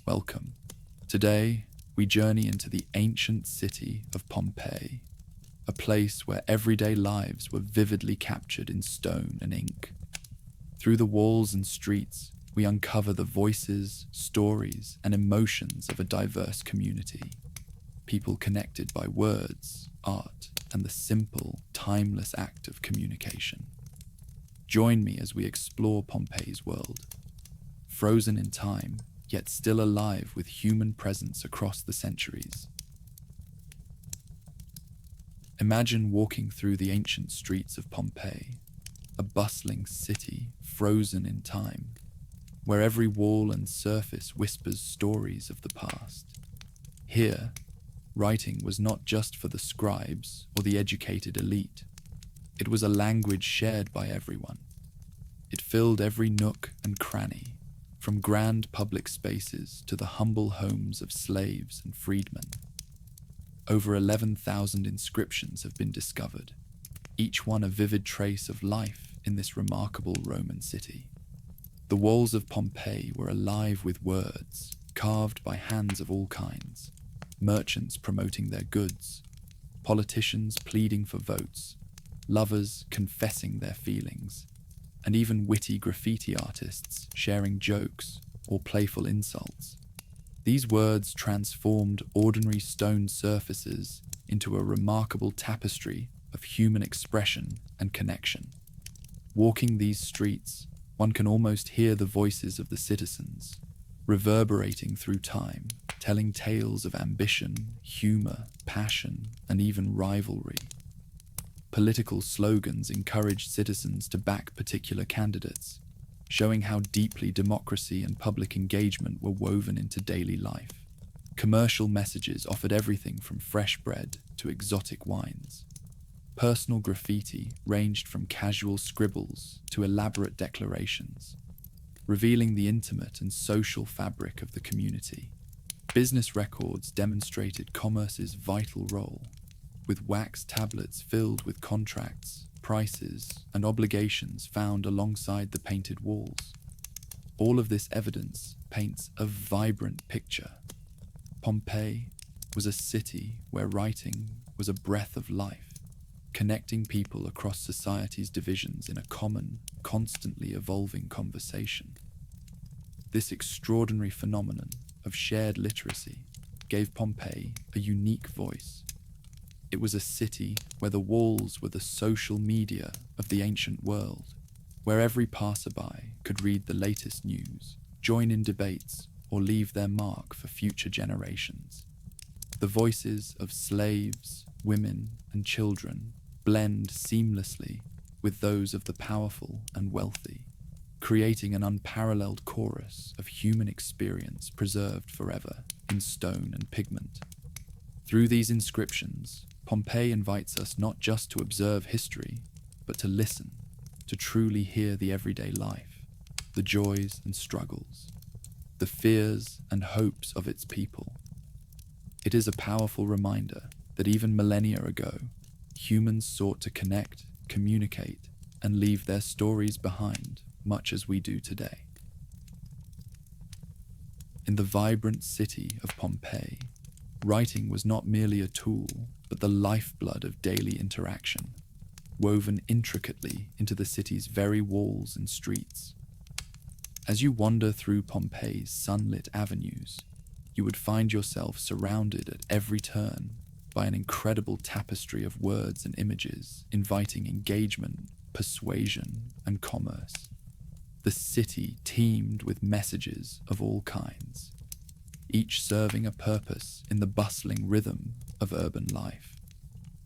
Welcome. Today, we journey into the ancient city of Pompeii, a place where everyday lives were vividly captured in stone and ink. Through the walls and streets, we uncover the voices, stories, and emotions of a diverse community. People connected by words, art, and the simple, timeless act of communication. Join me as we explore Pompeii's world, frozen in time, yet still alive with human presence across the centuries. Imagine walking through the ancient streets of Pompeii, a bustling city frozen in time, where every wall and surface whispers stories of the past. Here, writing was not just for the scribes or the educated elite. It was a language shared by everyone. It filled every nook and cranny, from grand public spaces to the humble homes of slaves and freedmen. Over 11,000 inscriptions have been discovered, each one a vivid trace of life in this remarkable Roman city. The walls of Pompeii were alive with words, carved by hands of all kinds, merchants promoting their goods, politicians pleading for votes, lovers confessing their feelings, and even witty graffiti artists sharing jokes or playful insults. These words transformed ordinary stone surfaces into a remarkable tapestry of human expression and connection. Walking these streets, one can almost hear the voices of the citizens, reverberating through time, telling tales of ambition, humor, passion, and even rivalry. Political slogans encouraged citizens to back particular candidates, showing how deeply democracy and public engagement were woven into daily life. Commercial messages offered everything from fresh bread to exotic wines. Personal graffiti ranged from casual scribbles to elaborate declarations, revealing the intimate and social fabric of the community. Business records demonstrated commerce's vital role, with wax tablets filled with contracts, prices, and obligations found alongside the painted walls. All of this evidence paints a vibrant picture. Pompeii was a city where writing was a breath of life, connecting people across society's divisions in a common, constantly evolving conversation. This extraordinary phenomenon of shared literacy gave Pompeii a unique voice. It was a city where the walls were the social media of the ancient world, where every passerby could read the latest news, join in debates, or leave their mark for future generations. The voices of slaves, women, and children blend seamlessly with those of the powerful and wealthy, creating an unparalleled chorus of human experience preserved forever in stone and pigment. Through these inscriptions, Pompeii invites us not just to observe history, but to listen, to truly hear the everyday life, the joys and struggles, the fears and hopes of its people. It is a powerful reminder that even millennia ago, humans sought to connect, communicate, and leave their stories behind, much as we do today. In the vibrant city of Pompeii, writing was not merely a tool, but the lifeblood of daily interaction, woven intricately into the city's very walls and streets. As you wander through Pompeii's sunlit avenues, you would find yourself surrounded at every turn by an incredible tapestry of words and images, inviting engagement, persuasion, and commerce. The city teemed with messages of all kinds, each serving a purpose in the bustling rhythm of urban life,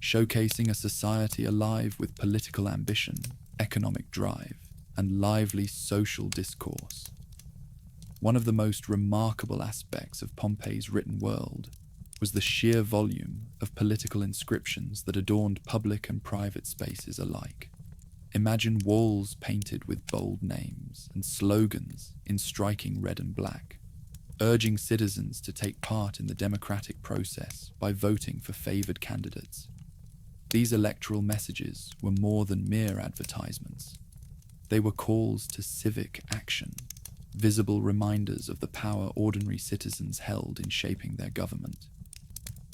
showcasing a society alive with political ambition, economic drive, and lively social discourse. One of the most remarkable aspects of Pompeii's written world was the sheer volume of political inscriptions that adorned public and private spaces alike. Imagine walls painted with bold names and slogans in striking red and black, urging citizens to take part in the democratic process by voting for favored candidates. These electoral messages were more than mere advertisements. They were calls to civic action, visible reminders of the power ordinary citizens held in shaping their government.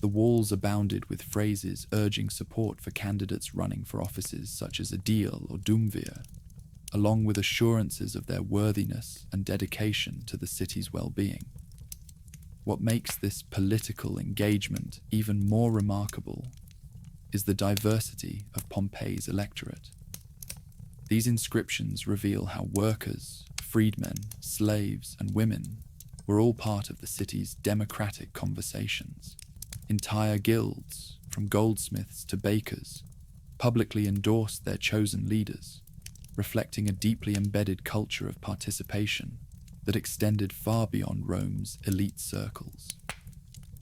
The walls abounded with phrases urging support for candidates running for offices such as Adil or Dumvir, along with assurances of their worthiness and dedication to the city's well-being. What makes this political engagement even more remarkable is the diversity of Pompeii's electorate. These inscriptions reveal how workers, freedmen, slaves, and women were all part of the city's democratic conversations. Entire guilds, from goldsmiths to bakers, publicly endorsed their chosen leaders, reflecting a deeply embedded culture of participation that extended far beyond Rome's elite circles.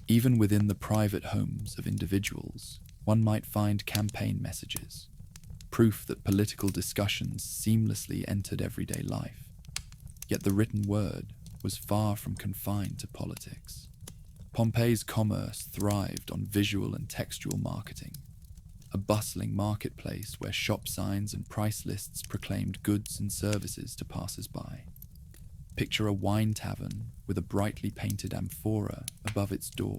Even within the private homes of individuals, one might find campaign messages, proof that political discussions seamlessly entered everyday life. Yet the written word was far from confined to politics. Pompeii's commerce thrived on visual and textual marketing, a bustling marketplace where shop signs and price lists proclaimed goods and services to passers-by. Picture a wine tavern with a brightly painted amphora above its door,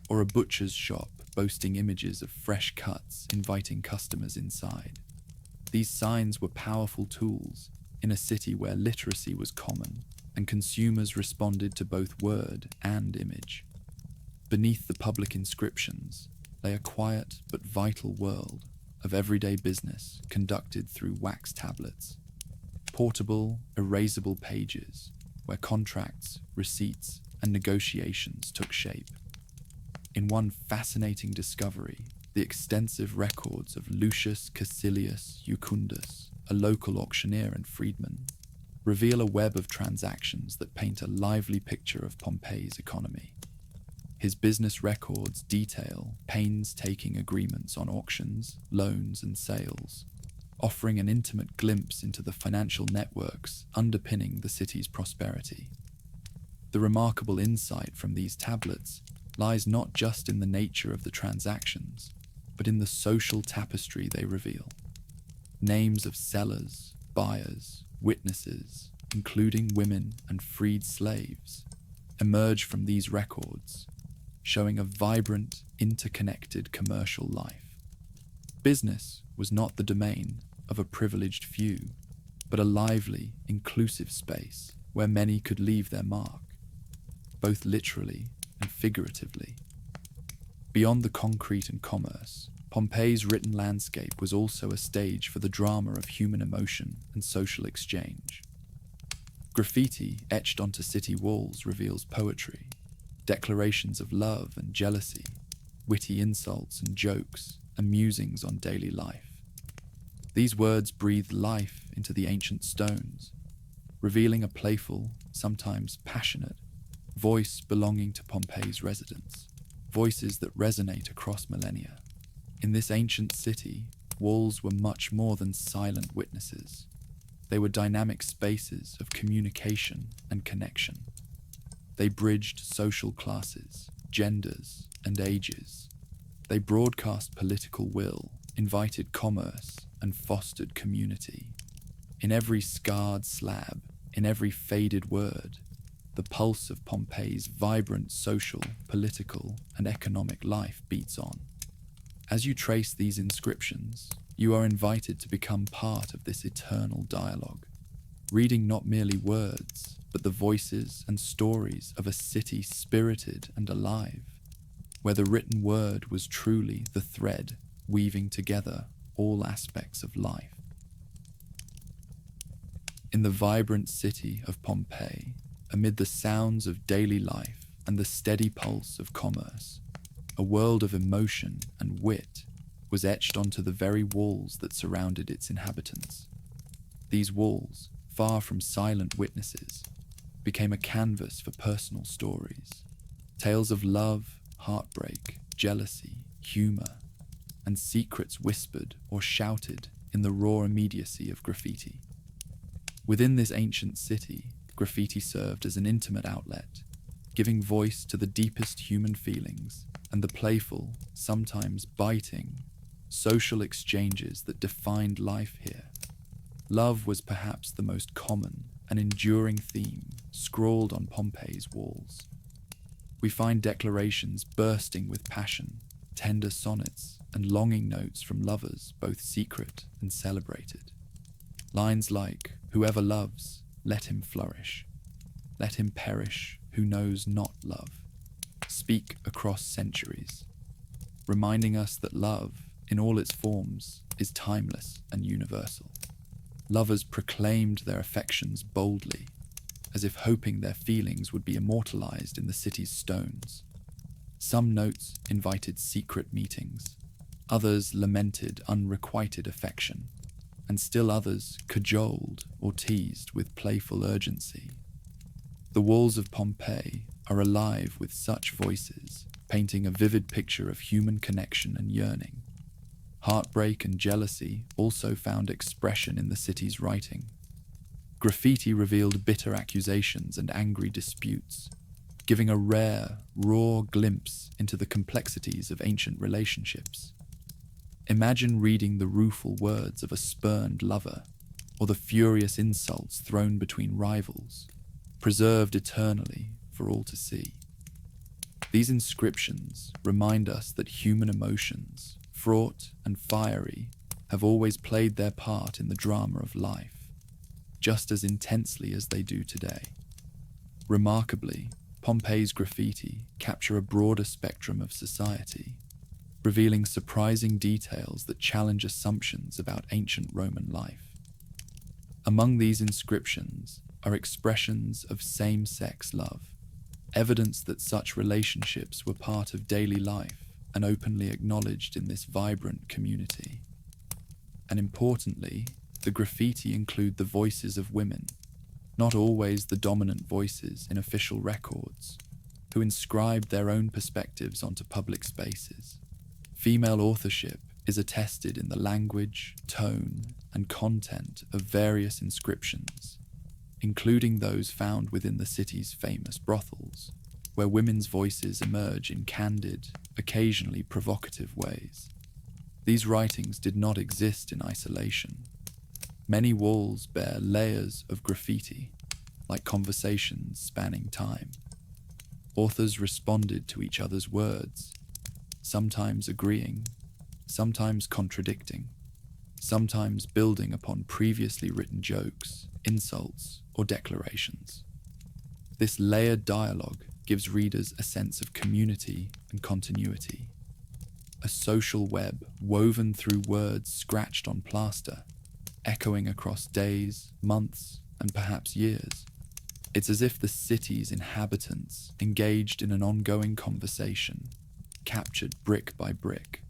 or a butcher's shop boasting images of fresh cuts inviting customers inside. These signs were powerful tools in a city where literacy was common and consumers responded to both word and image. Beneath the public inscriptions lay a quiet but vital world of everyday business conducted through wax tablets, portable, erasable pages where contracts, receipts, and negotiations took shape. In one fascinating discovery, the extensive records of Lucius Caecilius Jucundus, a local auctioneer and freedman, reveal a web of transactions that paint a lively picture of Pompeii's economy. His business records detail painstaking agreements on auctions, loans, and sales, offering an intimate glimpse into the financial networks underpinning the city's prosperity. The remarkable insight from these tablets lies not just in the nature of the transactions, but in the social tapestry they reveal. Names of sellers, buyers, witnesses, including women and freed slaves, emerge from these records, showing a vibrant, interconnected commercial life. Business was not the domain of a privileged few, but a lively, inclusive space where many could leave their mark, both literally and figuratively. Beyond the concrete and commerce, Pompeii's written landscape was also a stage for the drama of human emotion and social exchange. Graffiti etched onto city walls reveals poetry, declarations of love and jealousy, witty insults and jokes, and musings on daily life. These words breathed life into the ancient stones, revealing a playful, sometimes passionate, voice belonging to Pompeii's residents, voices that resonate across millennia. In this ancient city, walls were much more than silent witnesses. They were dynamic spaces of communication and connection. They bridged social classes, genders, and ages. They broadcast political will, invited commerce, and fostered community. In every scarred slab, in every faded word, the pulse of Pompeii's vibrant social, political, and economic life beats on. As you trace these inscriptions, you are invited to become part of this eternal dialogue, reading not merely words, but the voices and stories of a city spirited and alive, where the written word was truly the thread weaving together all aspects of life. In the vibrant city of Pompeii, amid the sounds of daily life and the steady pulse of commerce, a world of emotion and wit was etched onto the very walls that surrounded its inhabitants. These walls, far from silent witnesses, became a canvas for personal stories, tales of love, heartbreak, jealousy, humor, and secrets whispered or shouted in the raw immediacy of graffiti. Within this ancient city, graffiti served as an intimate outlet, giving voice to the deepest human feelings and the playful, sometimes biting, social exchanges that defined life here. Love was perhaps the most common an enduring theme scrawled on Pompeii's walls. We find declarations bursting with passion, tender sonnets, and longing notes from lovers both secret and celebrated. Lines like, "Whoever loves, let him flourish. Let him perish who knows not love," speak across centuries, reminding us that love, in all its forms, is timeless and universal. Lovers proclaimed their affections boldly, as if hoping their feelings would be immortalized in the city's stones. Some notes invited secret meetings, others lamented unrequited affection, and still others cajoled or teased with playful urgency. The walls of Pompeii are alive with such voices, painting a vivid picture of human connection and yearning. Heartbreak and jealousy also found expression in the city's writing. Graffiti revealed bitter accusations and angry disputes, giving a rare, raw glimpse into the complexities of ancient relationships. Imagine reading the rueful words of a spurned lover, or the furious insults thrown between rivals, preserved eternally for all to see. These inscriptions remind us that human emotions, fraught and fiery, have always played their part in the drama of life, just as intensely as they do today. Remarkably, Pompeii's graffiti capture a broader spectrum of society, revealing surprising details that challenge assumptions about ancient Roman life. Among these inscriptions are expressions of same-sex love, evidence that such relationships were part of daily life and openly acknowledged in this vibrant community. And importantly, the graffiti include the voices of women, not always the dominant voices in official records, who inscribed their own perspectives onto public spaces. Female authorship is attested in the language, tone, and content of various inscriptions, including those found within the city's famous brothels, where women's voices emerge in candid, occasionally provocative ways. These writings did not exist in isolation. Many walls bear layers of graffiti, like conversations spanning time. Authors responded to each other's words, sometimes agreeing, sometimes contradicting, sometimes building upon previously written jokes, insults, or declarations. This layered dialogue gives readers a sense of community and continuity, a social web woven through words scratched on plaster, echoing across days, months, and perhaps years. It's as if the city's inhabitants engaged in an ongoing conversation, captured brick by brick.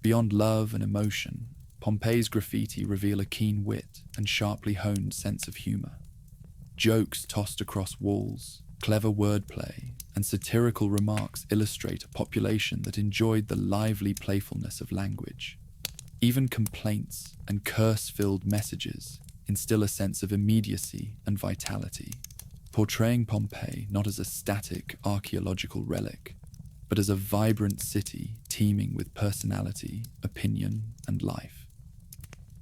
Beyond love and emotion, Pompeii's graffiti reveal a keen wit and sharply honed sense of humor. Jokes tossed across walls, clever wordplay, and satirical remarks illustrate a population that enjoyed the lively playfulness of language. Even complaints and curse-filled messages instill a sense of immediacy and vitality, portraying Pompeii not as a static archaeological relic, but as a vibrant city teeming with personality, opinion, and life.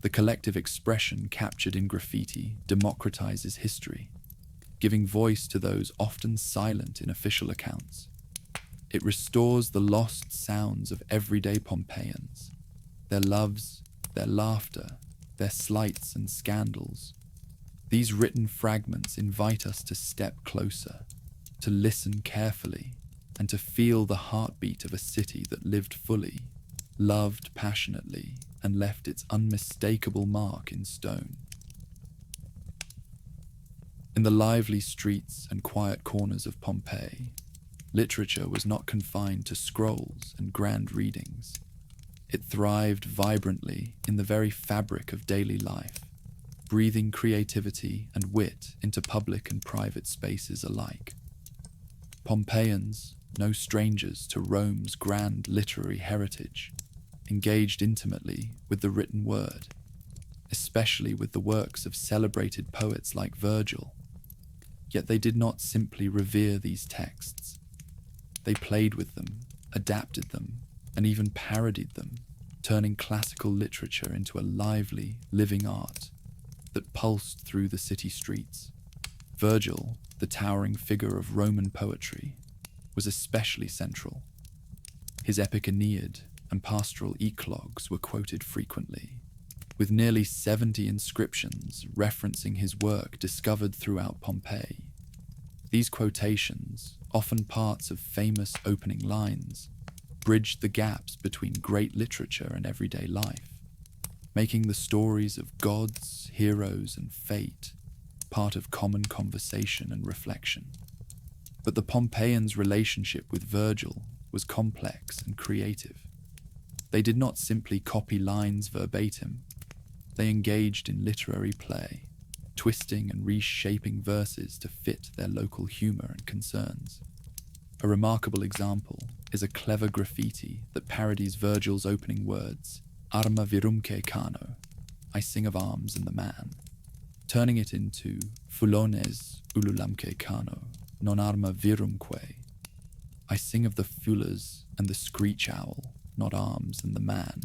The collective expression captured in graffiti democratizes history, giving voice to those often silent in official accounts. It restores the lost sounds of everyday Pompeians, their loves, their laughter, their slights and scandals. These written fragments invite us to step closer, to listen carefully, and to feel the heartbeat of a city that lived fully, loved passionately, and left its unmistakable mark in stone. In the lively streets and quiet corners of Pompeii, literature was not confined to scrolls and grand readings. It thrived vibrantly in the very fabric of daily life, breathing creativity and wit into public and private spaces alike. Pompeians, no strangers to Rome's grand literary heritage, engaged intimately with the written word, especially with the works of celebrated poets like Virgil. Yet they did not simply revere these texts. They played with them, adapted them, and even parodied them, turning classical literature into a lively, living art. that pulsed through the city streets. Virgil, the towering figure of Roman poetry, was especially central. His epic Aeneid and pastoral eclogues were quoted frequently, with nearly 70 inscriptions referencing his work discovered throughout Pompeii. These quotations, often parts of famous opening lines, bridged the gaps between great literature and everyday life, making the stories of gods, heroes, and fate part of common conversation and reflection. But the Pompeians' relationship with Virgil was complex and creative. They did not simply copy lines verbatim. They engaged in literary play, twisting and reshaping verses to fit their local humor and concerns. A remarkable example is a clever graffiti that parodies Virgil's opening words, arma virumque cano, I sing of arms and the man, turning it into fulones ululamque cano, non arma virumque, I sing of the fullers and the screech owl, not arms and the man,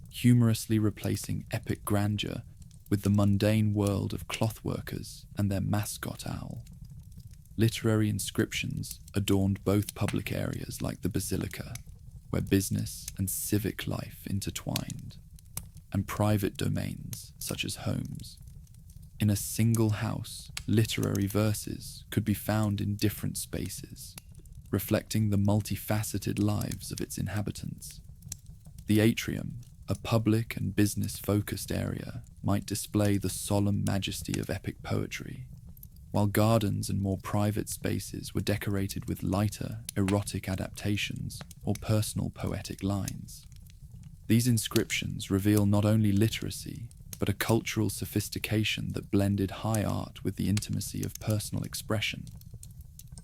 humorously replacing epic grandeur with the mundane world of clothworkers and their mascot owl. Literary inscriptions adorned both public areas like the basilica, where business and civic life intertwined, and private domains such as homes. In a single house, literary verses could be found in different spaces, reflecting the multifaceted lives of its inhabitants. The atrium, a public and business-focused area, might display the solemn majesty of epic poetry, while gardens and more private spaces were decorated with lighter, erotic adaptations or personal poetic lines. These inscriptions reveal not only literacy, but a cultural sophistication that blended high art with the intimacy of personal expression.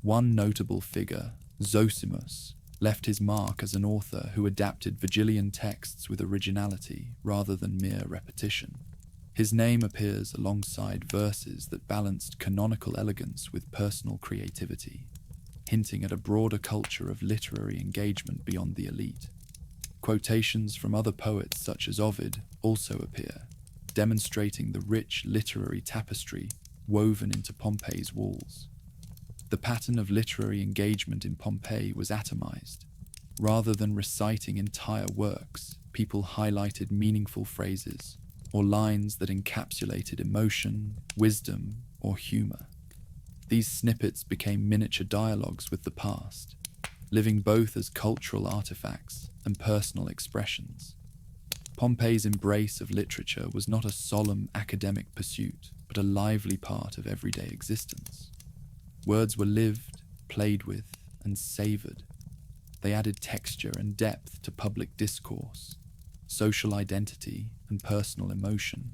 One notable figure, Zosimus, left his mark as an author who adapted Virgilian texts with originality rather than mere repetition. His name appears alongside verses that balanced canonical elegance with personal creativity, hinting at a broader culture of literary engagement beyond the elite. Quotations from other poets such as Ovid also appear, demonstrating the rich literary tapestry woven into Pompeii's walls. The pattern of literary engagement in Pompeii was atomized. Rather than reciting entire works, people highlighted meaningful phrases or lines that encapsulated emotion, wisdom, or humor. These snippets became miniature dialogues with the past, living both as cultural artifacts and personal expressions. Pompeii's embrace of literature was not a solemn academic pursuit, but a lively part of everyday existence. Words were lived, played with, and savored. They added texture and depth to public discourse, social identity, and personal emotion,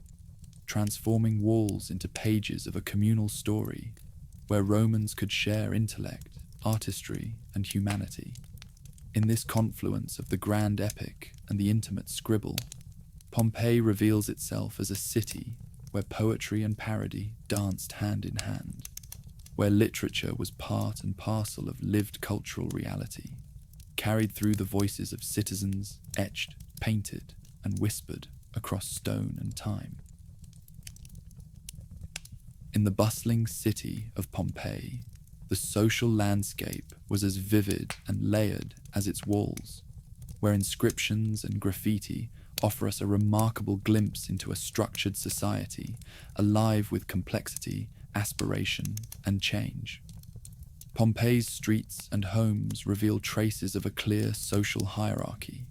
transforming walls into pages of a communal story where Romans could share intellect, artistry, and humanity. In this confluence of the grand epic and the intimate scribble, Pompeii reveals itself as a city where poetry and parody danced hand in hand, where literature was part and parcel of lived cultural reality, carried through the voices of citizens, etched, painted, and whispered across stone and time. In the bustling city of Pompeii, the social landscape was as vivid and layered as its walls, where inscriptions and graffiti offer us a remarkable glimpse into a structured society, alive with complexity, aspiration, and change. Pompeii's streets and homes reveal traces of a clear social hierarchy,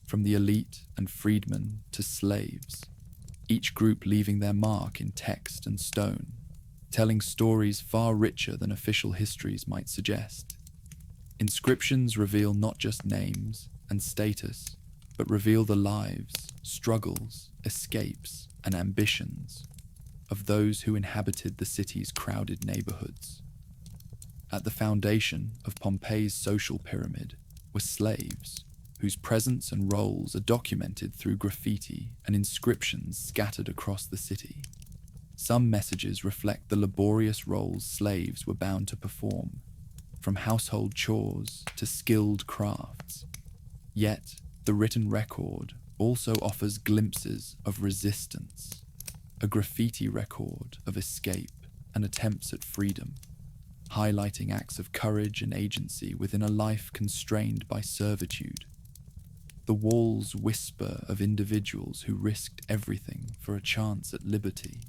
from the elite and freedmen to slaves, each group leaving their mark in text and stone, telling stories far richer than official histories might suggest. Inscriptions reveal not just names and status, but reveal the lives, struggles, escapes, and ambitions of those who inhabited the city's crowded neighborhoods. At the foundation of Pompeii's social pyramid were slaves, whose presence and roles are documented through graffiti and inscriptions scattered across the city. Some messages reflect the laborious roles slaves were bound to perform, from household chores to skilled crafts. Yet, the written record also offers glimpses of resistance, a graffiti record of escape and attempts at freedom, highlighting acts of courage and agency within a life constrained by servitude. The walls whisper of individuals who risked everything for a chance at liberty,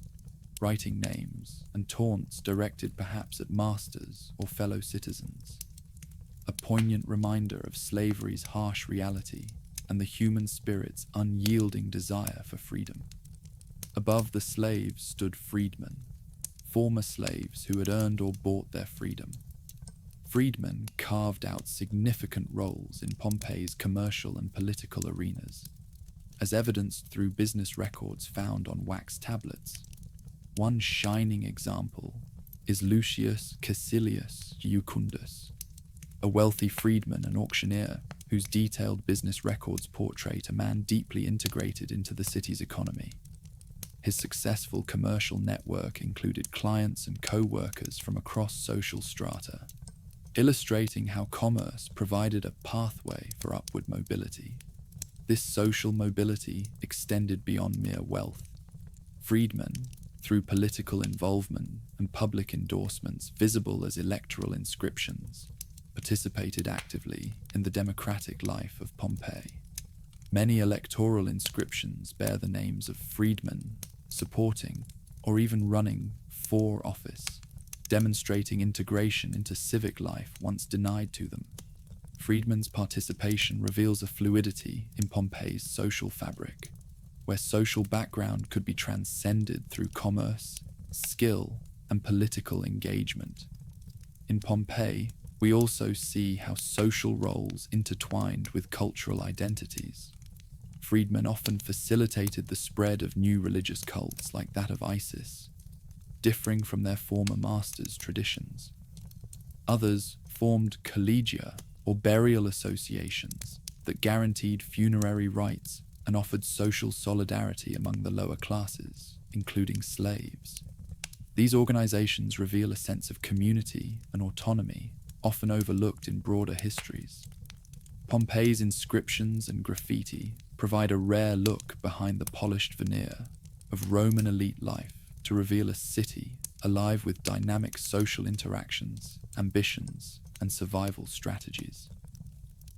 writing names and taunts directed perhaps at masters or fellow citizens. A poignant reminder of slavery's harsh reality and the human spirit's unyielding desire for freedom. Above the slaves stood freedmen, former slaves who had earned or bought their freedom. Freedmen carved out significant roles in Pompeii's commercial and political arenas, as evidenced through business records found on wax tablets. One shining example is Lucius Caecilius Jucundus, a wealthy freedman and auctioneer whose detailed business records portrait a man deeply integrated into the city's economy. His successful commercial network included clients and co-workers from across social strata, illustrating how commerce provided a pathway for upward mobility. This social mobility extended beyond mere wealth. Freedmen, through political involvement and public endorsements visible as electoral inscriptions, participated actively in the democratic life of Pompeii. Many electoral inscriptions bear the names of freedmen supporting or even running for office, demonstrating integration into civic life once denied to them. Freedmen's participation reveals a fluidity in Pompeii's social fabric, where social background could be transcended through commerce, skill, and political engagement. In Pompeii, we also see how social roles intertwined with cultural identities. Freedmen often facilitated the spread of new religious cults like that of Isis, differing from their former masters' traditions. Others formed collegia or burial associations that guaranteed funerary rites and offered social solidarity among the lower classes, including slaves. These organizations reveal a sense of community and autonomy often overlooked in broader histories. Pompeii's inscriptions and graffiti provide a rare look behind the polished veneer of Roman elite life to reveal a city alive with dynamic social interactions, ambitions, and survival strategies.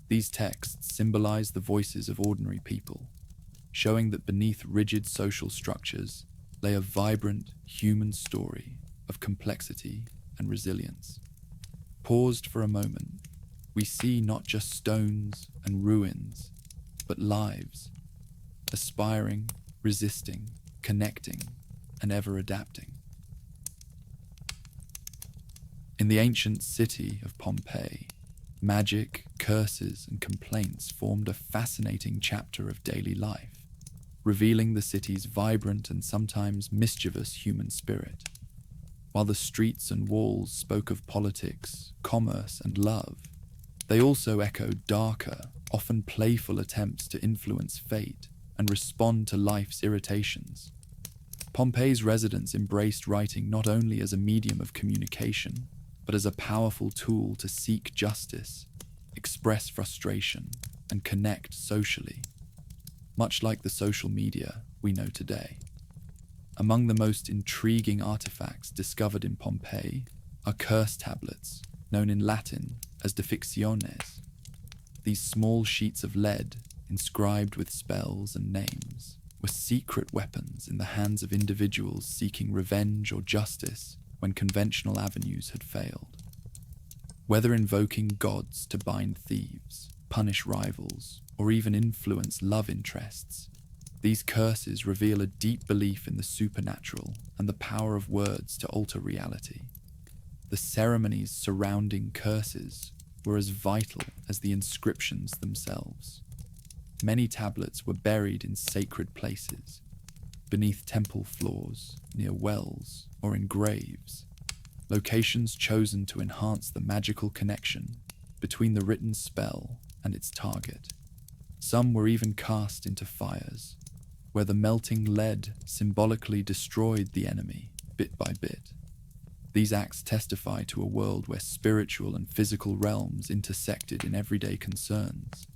These texts symbolize the voices of ordinary people, showing that beneath rigid social structures lay a vibrant human story of complexity and resilience. Paused for a moment, we see not just stones and ruins, but lives, aspiring, resisting, connecting, and ever adapting. In the ancient city of Pompeii, magic, curses, and complaints formed a fascinating chapter of daily life, revealing the city's vibrant and sometimes mischievous human spirit. While the streets and walls spoke of politics, commerce, and love, they also echoed darker, often playful attempts to influence fate and respond to life's irritations. Pompeii's residents embraced writing not only as a medium of communication, but as a powerful tool to seek justice, express frustration, and connect socially, much like the social media we know today. Among the most intriguing artifacts discovered in Pompeii are curse tablets, known in Latin as defictiones. These small sheets of lead, inscribed with spells and names, were secret weapons in the hands of individuals seeking revenge or justice when conventional avenues had failed. Whether invoking gods to bind thieves, punish rivals, or even influence love interests, these curses reveal a deep belief in the supernatural and the power of words to alter reality. The ceremonies surrounding curses were as vital as the inscriptions themselves. Many tablets were buried in sacred places, beneath temple floors, near wells, or in graves, locations chosen to enhance the magical connection between the written spell and its target. Some were even cast into fires, where the melting lead symbolically destroyed the enemy bit by bit. These acts testify to a world where spiritual and physical realms intersected in everyday concerns,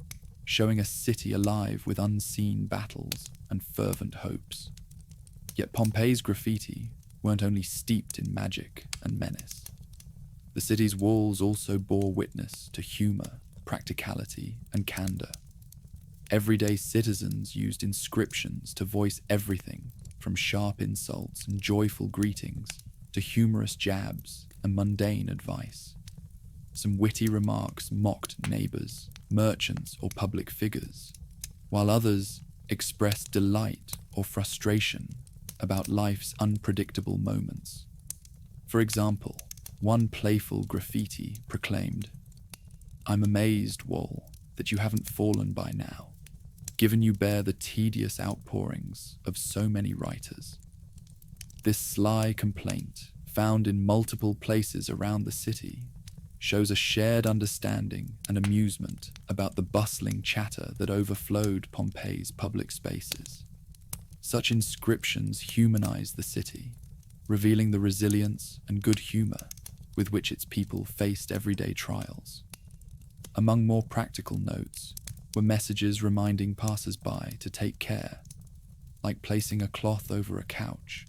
showing a city alive with unseen battles and fervent hopes. Yet Pompeii's graffiti weren't only steeped in magic and menace. The city's walls also bore witness to humor, practicality, and candor. Everyday citizens used inscriptions to voice everything from sharp insults and joyful greetings to humorous jabs and mundane advice. Some witty remarks mocked neighbors, merchants, or public figures, while others expressed delight or frustration about life's unpredictable moments. For example, one playful graffiti proclaimed, "I'm amazed, Wall, that you haven't fallen by now, given you bear the tedious outpourings of so many writers." This sly complaint, found in multiple places around the city, shows a shared understanding and amusement about the bustling chatter that overflowed Pompeii's public spaces. Such inscriptions humanize the city, revealing the resilience and good humor with which its people faced everyday trials. Among more practical notes were messages reminding passers-by to take care, like placing a cloth over a couch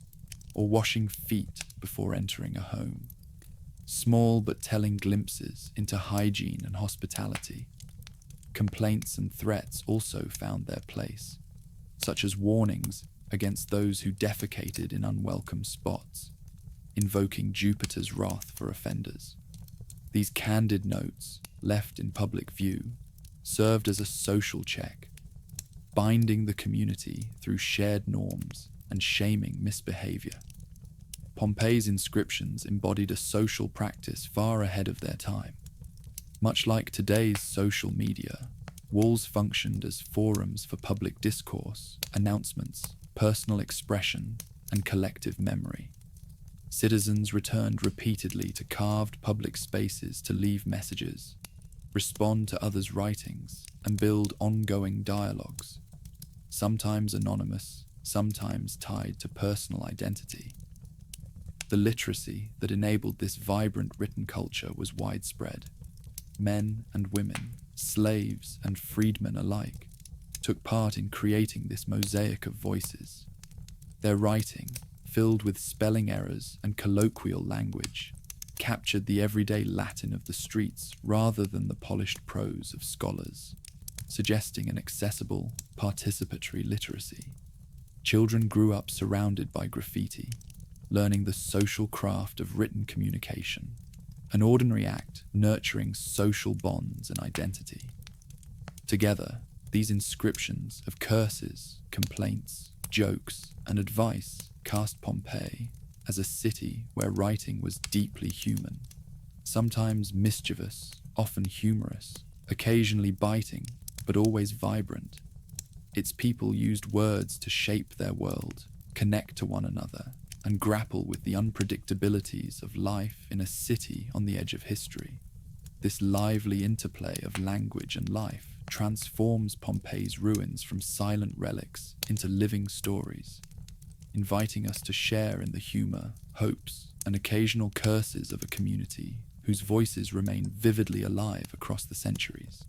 or washing feet before entering a home. Small but telling glimpses into hygiene and hospitality. Complaints and threats also found their place, such as warnings against those who defecated in unwelcome spots, invoking Jupiter's wrath for offenders. These candid notes, left in public view, served as a social check, binding the community through shared norms and shaming misbehavior. Pompeii's inscriptions embodied a social practice far ahead of their time. Much like today's social media, walls functioned as forums for public discourse, announcements, personal expression, and collective memory. Citizens returned repeatedly to carved public spaces to leave messages, respond to others' writings, and build ongoing dialogues, sometimes anonymous, sometimes tied to personal identity. The literacy that enabled this vibrant written culture was widespread. Men and women, slaves and freedmen alike, took part in creating this mosaic of voices. Their writing, filled with spelling errors and colloquial language, captured the everyday Latin of the streets rather than the polished prose of scholars, suggesting an accessible, participatory literacy. Children grew up surrounded by graffiti, learning the social craft of written communication, an ordinary act nurturing social bonds and identity. Together, these inscriptions of curses, complaints, jokes, and advice cast Pompeii as a city where writing was deeply human, sometimes mischievous, often humorous, occasionally biting, but always vibrant. Its people used words to shape their world, connect to one another, and grapple with the unpredictabilities of life in a city on the edge of history. This lively interplay of language and life transforms Pompeii's ruins from silent relics into living stories, inviting us to share in the humor, hopes, and occasional curses of a community whose voices remain vividly alive across the centuries.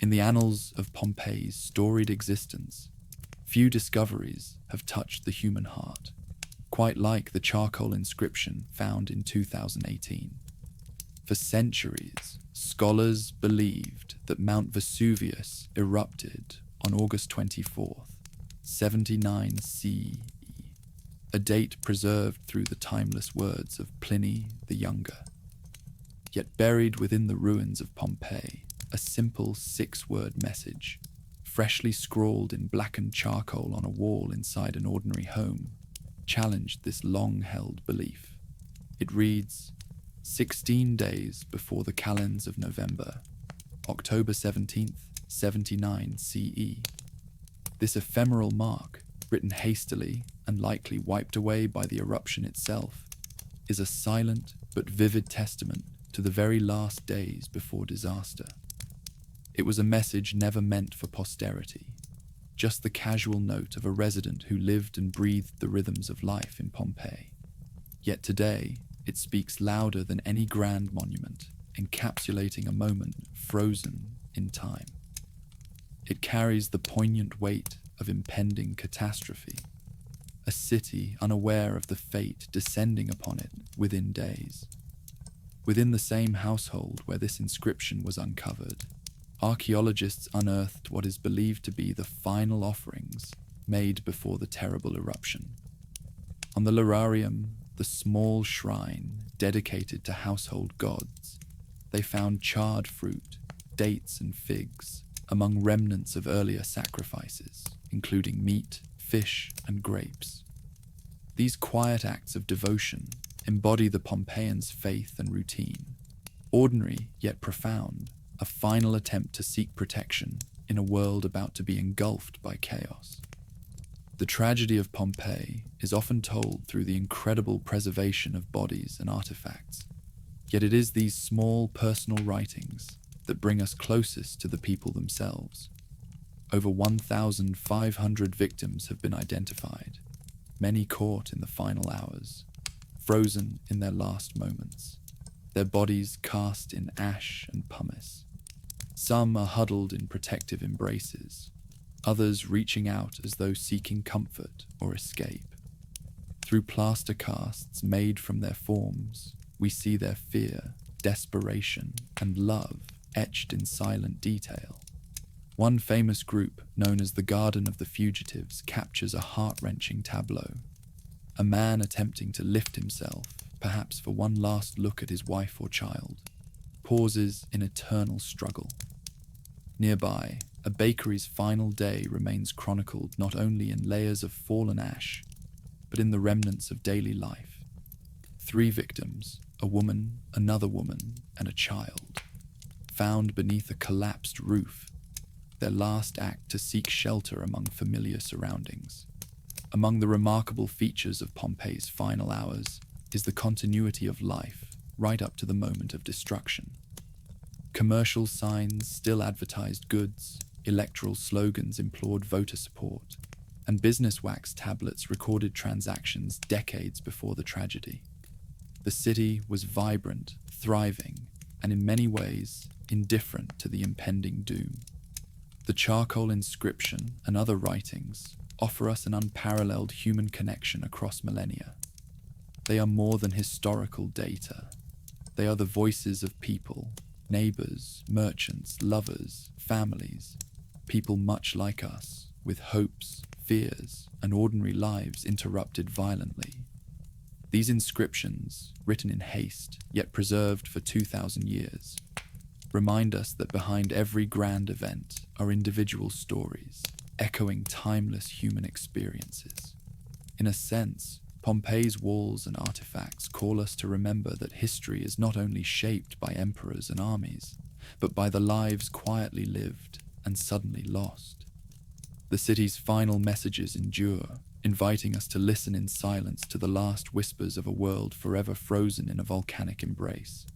In the annals of Pompeii's storied existence, few discoveries have touched the human heart, quite like the charcoal inscription found in 2018. For centuries, scholars believed that Mount Vesuvius erupted on August 24th, 79 CE, a date preserved through the timeless words of Pliny the Younger. Yet buried within the ruins of Pompeii, a simple 6-word message, freshly scrawled in blackened charcoal on a wall inside an ordinary home, challenged this long-held belief. It reads, 16 days before the calends of November, October 17th, 79 CE. This ephemeral mark, written hastily and likely wiped away by the eruption itself, is a silent but vivid testament to the very last days before disaster. It was a message never meant for posterity, just the casual note of a resident who lived and breathed the rhythms of life in Pompeii. Yet today, it speaks louder than any grand monument, encapsulating a moment frozen in time. It carries the poignant weight of impending catastrophe, a city unaware of the fate descending upon it within days. Within the same household where this inscription was uncovered, archaeologists unearthed what is believed to be the final offerings made before the terrible eruption. On the lararium, the small shrine dedicated to household gods, they found charred fruit, dates and figs, among remnants of earlier sacrifices, including meat, fish, and grapes. These quiet acts of devotion embody the Pompeians' faith and routine, ordinary yet profound, a final attempt to seek protection in a world about to be engulfed by chaos. The tragedy of Pompeii is often told through the incredible preservation of bodies and artifacts, yet it is these small personal writings that bring us closest to the people themselves. Over 1,500 victims have been identified, many caught in the final hours, frozen in their last moments, their bodies cast in ash and pumice. Some are huddled in protective embraces, others reaching out as though seeking comfort or escape. Through plaster casts made from their forms, we see their fear, desperation, and love etched in silent detail. One famous group, known as the Garden of the Fugitives, captures a heart-wrenching tableau. A man attempting to lift himself, perhaps for one last look at his wife or child, pauses in eternal struggle. Nearby, a bakery's final day remains chronicled not only in layers of fallen ash, but in the remnants of daily life. 3 victims, a woman, another woman, and a child, found beneath a collapsed roof, their last act to seek shelter among familiar surroundings. Among the remarkable features of Pompeii's final hours is the continuity of life right up to the moment of destruction. Commercial signs still advertised goods, electoral slogans implored voter support, and business wax tablets recorded transactions decades before the tragedy. The city was vibrant, thriving, and in many ways indifferent to the impending doom. The charcoal inscription and other writings offer us an unparalleled human connection across millennia. They are more than historical data. They are the voices of people, neighbors, merchants, lovers, families, people much like us, with hopes, fears, and ordinary lives interrupted violently. These inscriptions, written in haste, yet preserved for 2,000 years, remind us that behind every grand event are individual stories, echoing timeless human experiences. In a sense, Pompeii's walls and artifacts call us to remember that history is not only shaped by emperors and armies, but by the lives quietly lived and suddenly lost. The city's final messages endure, inviting us to listen in silence to the last whispers of a world forever frozen in a volcanic embrace.